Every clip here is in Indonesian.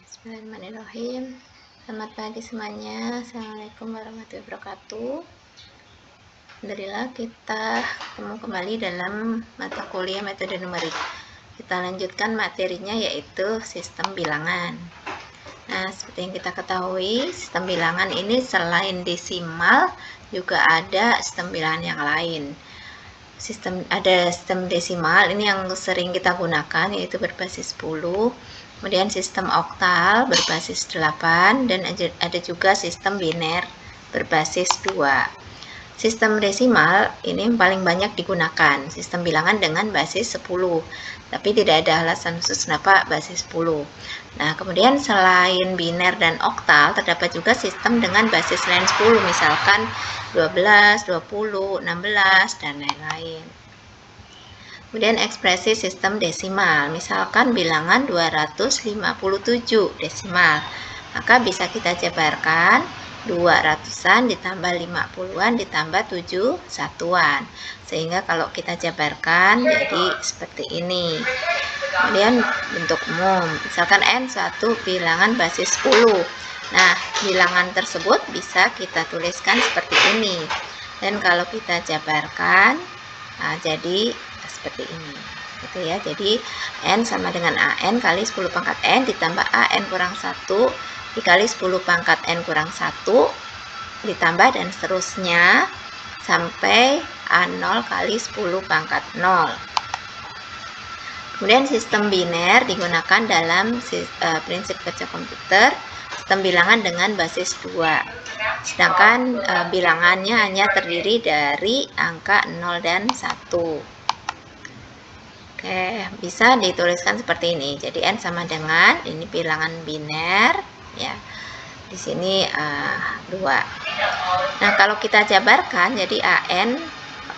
Bismillahirrahmanirrahim. Selamat pagi semuanya. Assalamualaikum warahmatullahi wabarakatuh. Alhamdulillah kita ketemu kembali dalam mata kuliah metode numerik. Kita lanjutkan materinya yaitu sistem bilangan. Nah, seperti yang kita ketahui, sistem bilangan ini selain desimal juga ada sistem bilangan yang lain. Ada sistem desimal, ini yang sering kita gunakan, yaitu berbasis 10. Kemudian sistem oktal berbasis 8, dan ada juga sistem biner berbasis 2. Sistem desimal ini yang paling banyak digunakan, sistem bilangan dengan basis 10. Tapi tidak ada alasan khusus kenapa basis 10. Nah, kemudian selain biner dan oktal, terdapat juga sistem dengan basis lain 10, misalkan 12, 20, 16, dan lain-lain. Kemudian ekspresi sistem desimal, misalkan bilangan 257 desimal, maka bisa kita jabarkan 200-an ditambah 50-an ditambah 7 satuan, sehingga kalau kita jabarkan jadi seperti ini. Kemudian bentuk umum, misalkan n suatu bilangan basis 10. Nah, bilangan tersebut bisa kita tuliskan seperti ini. Dan kalau kita jabarkan, nah, jadi seperti ini. Gitu ya. Jadi n sama dengan an kali 10 pangkat n ditambah an kurang 1 dikali 10 pangkat n kurang 1 ditambah dan seterusnya sampai a0 kali 10 pangkat 0. Kemudian sistem biner digunakan dalam prinsip kerja komputer, sistem bilangan dengan basis 2. Sedangkan bilangannya hanya terdiri dari angka 0 dan 1. Oke, bisa dituliskan seperti ini. Jadi n sama dengan, ini bilangan biner ya. Di sini 2. Nah, kalau kita jabarkan jadi an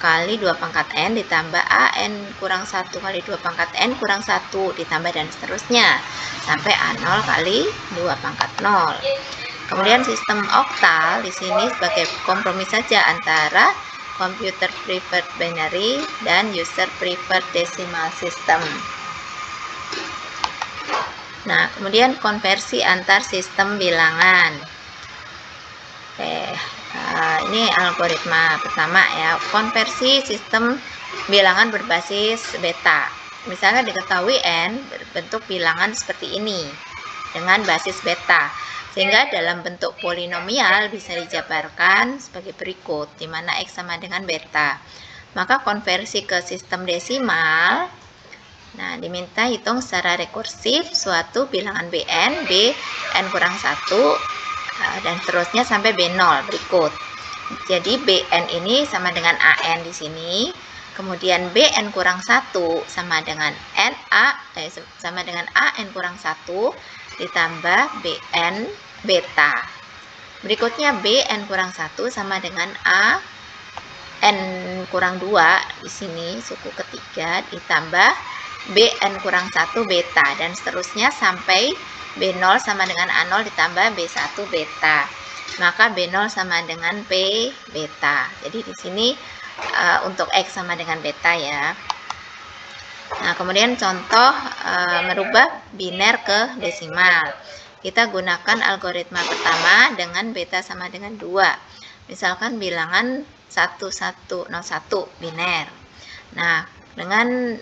kali 2 pangkat n ditambah an kurang 1 kali 2 pangkat n kurang 1 ditambah dan seterusnya sampai a0 kali 2 pangkat 0. Kemudian sistem oktal di sini sebagai kompromi saja antara computer preferred binary dan user preferred decimal system. Nah, kemudian konversi antar sistem bilangan. Oke, ini algoritma pertama ya, konversi sistem bilangan berbasis beta. Misalnya diketahui n berbentuk bilangan seperti ini dengan basis beta, sehingga dalam bentuk polinomial bisa dijabarkan sebagai berikut, di mana x sama dengan beta. Maka konversi ke sistem desimal, nah diminta hitung secara rekursif suatu bilangan bn, bn kurang 1, dan seterusnya sampai b0 berikut. Jadi bn ini sama dengan an di sini, kemudian bn kurang 1 sama dengan sama dengan an kurang 1 ditambah bn beta. Berikutnya bn kurang 1 sama dengan n kurang 2 di sini suku ketiga ditambah bn kurang 1 beta, dan seterusnya sampai b0 sama dengan a0 ditambah b1 beta. Maka b0 sama dengan p beta. Jadi di sini untuk x sama dengan beta ya. Nah, kemudian contoh merubah biner ke desimal. Kita gunakan algoritma pertama dengan beta sama dengan 2. Misalkan bilangan 1101 biner. Nah, dengan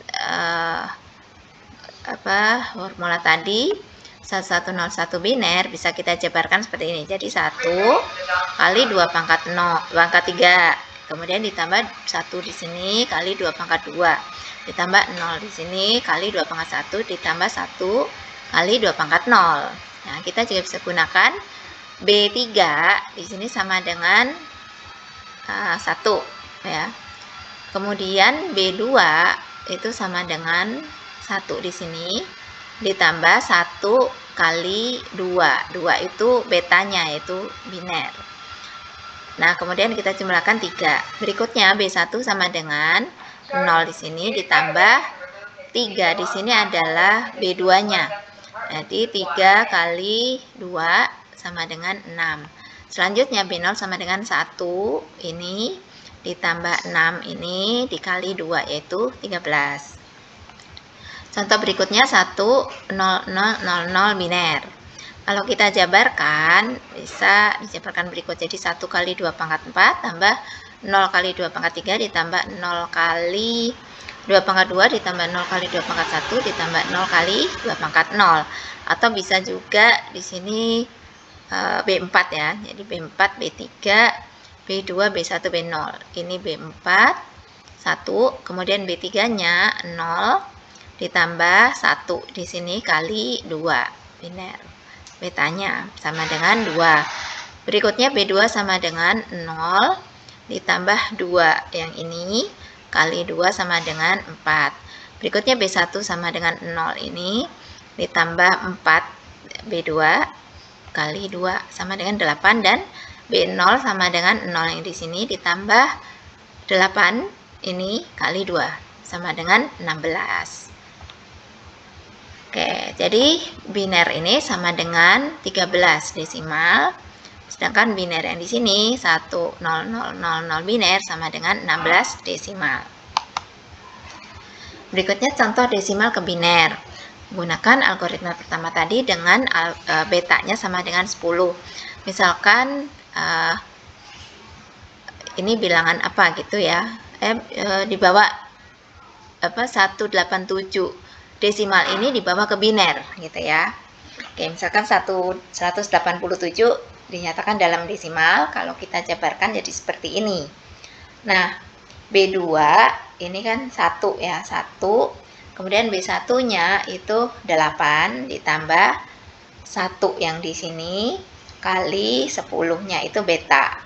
formula tadi 1101 biner bisa kita jabarkan seperti ini. Jadi 1 kali 2 pangkat 0, 2 pangkat 3. Kemudian ditambah 1 di sini kali 2 pangkat 2. Ditambah 0 di sini kali 2 pangkat 1 ditambah 1 kali 2 pangkat 0. Nah, kita juga bisa gunakan B3 di sini sama dengan 1 ya. Kemudian B2 itu sama dengan 1 di sini ditambah 1 kali 2. 2 itu betanya, yaitu biner. Nah, kemudian kita jumlahkan 3. Berikutnya B1 sama dengan 0 di sini ditambah 3 di sini adalah B2-nya. Jadi 3 kali 2 sama dengan 6. Selanjutnya B0 sama dengan 1 ini ditambah 6 ini dikali 2 yaitu 13. Contoh berikutnya 1000 biner. Kalau kita jabarkan, bisa dijabarkan berikut. Jadi 1 kali 2 pangkat 4 tambah 0 kali 2 pangkat 3 ditambah 0 kali 2 pangkat 2 ditambah 0 kali 2 pangkat 1 ditambah 0 kali 2 pangkat 0. Atau bisa juga di sini B4 ya. Jadi B4, B3, B2, B1, B0. Ini B4, 1, kemudian B3-nya 0 ditambah 1 di sini kali 2 biner. Betanya sama dengan 2. Berikutnya B2 sama dengan 0 ditambah 2 yang ini kali 2 sama dengan 4. Berikutnya B1 sama dengan 0 ini ditambah 4 B2 kali 2 sama dengan 8 dan B0 sama dengan 0 yang di sini ditambah 8 ini kali 2 sama dengan 16. Oke, jadi biner ini sama dengan 13 desimal, sedangkan biner yang di sini 1000000 biner sama dengan 16 desimal. Berikutnya contoh desimal ke biner. Gunakan algoritma pertama tadi dengan betanya sama dengan 10. Misalkan ini bilangan apa gitu ya, di bawah 187. Desimal ini dibawa ke biner gitu ya. Oke, misalkan 187 dinyatakan dalam desimal, kalau kita jabarkan jadi seperti ini. Nah, B2 ini kan 1 ya, 1. Kemudian B1-nya itu 8 ditambah 1 yang di sini kali 10-nya itu beta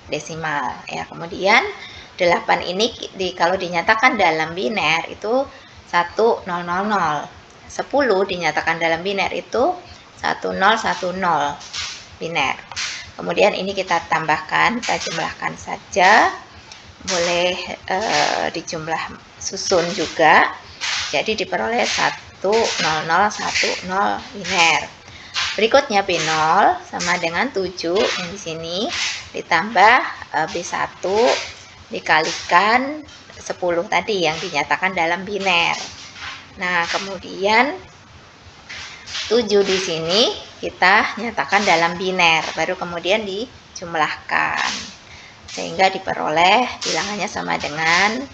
desimal ya. Kemudian 8 ini kalau dinyatakan dalam biner itu 1000. 10 dinyatakan dalam biner itu 1010 biner. Kemudian ini kita tambahkan, kita jumlahkan saja. Boleh dijumlah susun juga. Jadi diperoleh 10010 biner. Berikutnya B0 sama dengan 7 yang di sini ditambah B1 dikalikan 10 tadi yang dinyatakan dalam biner. Nah, kemudian 7 di sini kita nyatakan dalam biner, baru kemudian dijumlahkan. Sehingga diperoleh bilangannya sama dengan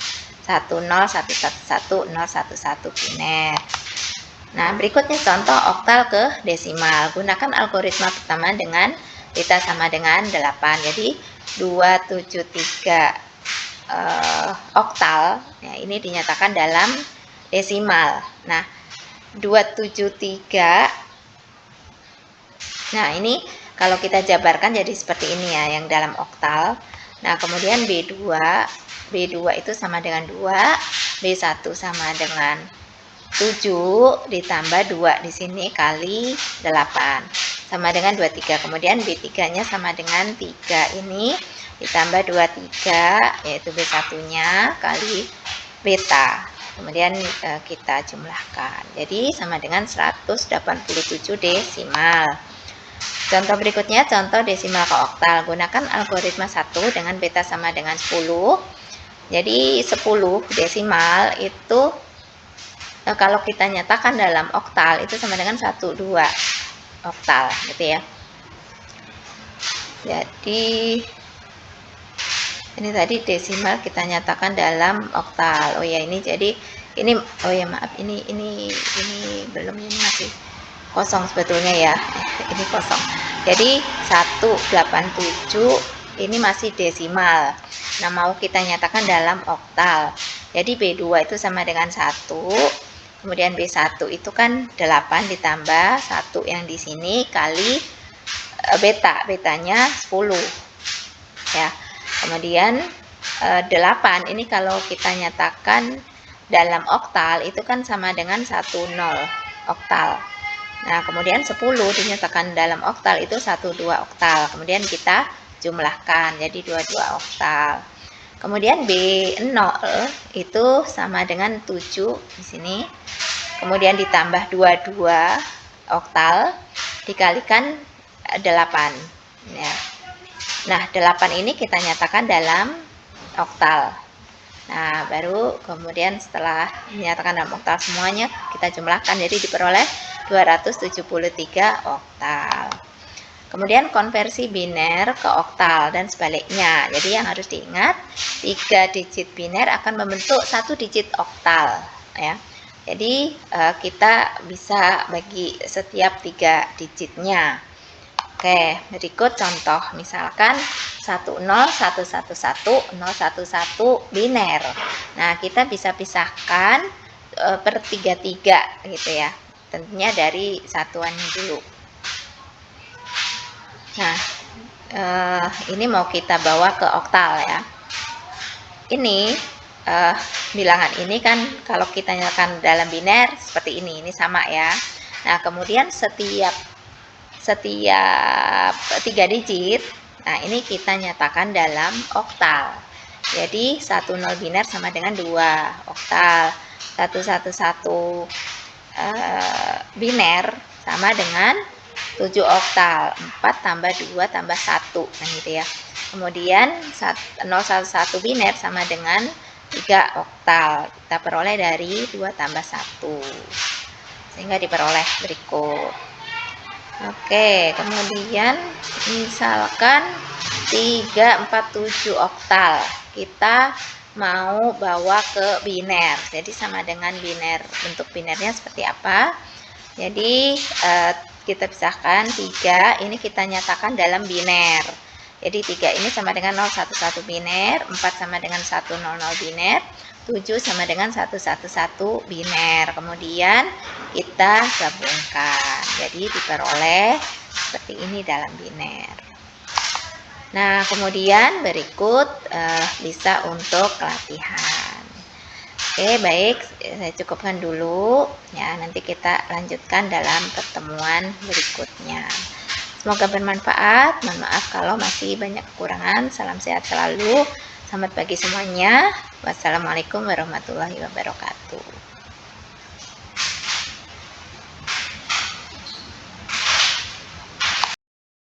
10111 011 biner. Nah, berikutnya contoh oktal ke desimal. Gunakan algoritma pertama dengan beta sama dengan 8. Jadi 273 oktal, ya, ini dinyatakan dalam desimal. Nah, 273. Nah, ini kalau kita jabarkan jadi seperti ini ya, yang dalam oktal. Nah, kemudian B2 itu sama dengan 2, B1 sama dengan 7 ditambah 2 di sini kali 8 sama dengan 23. Kemudian B3-nya sama dengan 3 ini ditambah 23 yaitu B1-nya kali beta. Kemudian kita jumlahkan. Jadi sama dengan 187 desimal. Contoh berikutnya contoh desimal ke oktal. Gunakan algoritma 1 dengan beta sama dengan 10. Jadi 10 desimal itu kalau kita nyatakan dalam oktal itu sama dengan 12 oktal gitu ya. Jadi ini tadi desimal kita nyatakan dalam oktal. Oh ya, ini jadi ini, oh ya maaf, ini belum, ini masih kosong sebetulnya ya. Ini kosong. Jadi 187 ini masih desimal. Nah, mau kita nyatakan dalam oktal. Jadi B2 itu sama dengan 1. Kemudian B1 itu kan 8 ditambah 1 yang di sini kali beta. Betanya 10. Ya. Kemudian 8 ini kalau kita nyatakan dalam oktal itu kan sama dengan 10 oktal. Nah, kemudian 10 dinyatakan dalam oktal itu 12 oktal. Kemudian kita jumlahkan jadi 22 oktal. Kemudian B0 itu sama dengan 7 di sini. Kemudian ditambah 22 oktal dikalikan 8 ya. Nah, 8 ini kita nyatakan dalam oktal. Nah, baru kemudian setelah dinyatakan dalam oktal semuanya kita jumlahkan, jadi diperoleh 273 oktal. Kemudian konversi biner ke oktal dan sebaliknya. Jadi yang harus diingat, 3 digit biner akan membentuk 1 digit oktal ya. Jadi kita bisa bagi setiap 3 digitnya. Oke, berikut contoh. Misalkan 10111 biner. Nah, kita bisa pisahkan per 33 gitu ya. Tentunya dari satuannya dulu. Nah, ini mau kita bawa ke oktal ya. Ini bilangan ini kan kalau kita nyalakan dalam biner seperti ini sama ya. Nah, kemudian setiap 3 digit, nah ini kita nyatakan dalam oktal. Jadi 10 biner sama dengan 2 oktal. 111 biner sama dengan 7 oktal, 4 tambah 2 tambah 1 kan gitu ya. Kemudian 011 biner sama dengan 3 oktal. Kita peroleh dari 2 tambah 1. Sehingga diperoleh berikut. Oke, kemudian misalkan 347 oktal. Kita mau bawa ke biner. Jadi sama dengan biner. Bentuk binernya seperti apa? Jadi kita pisahkan 3, ini kita nyatakan dalam biner. Jadi 3 ini sama dengan 011 biner, 4 sama dengan 100 biner, 7 sama dengan 111 biner. Kemudian kita gabungkan. Jadi diperoleh seperti ini dalam biner. Nah, kemudian berikut bisa untuk latihan. Oke, baik, saya cukupkan dulu ya, nanti kita lanjutkan dalam pertemuan berikutnya. Semoga bermanfaat. Mohon maaf kalau masih banyak kekurangan. Salam sehat selalu. Selamat pagi semuanya. Wassalamualaikum warahmatullahi wabarakatuh.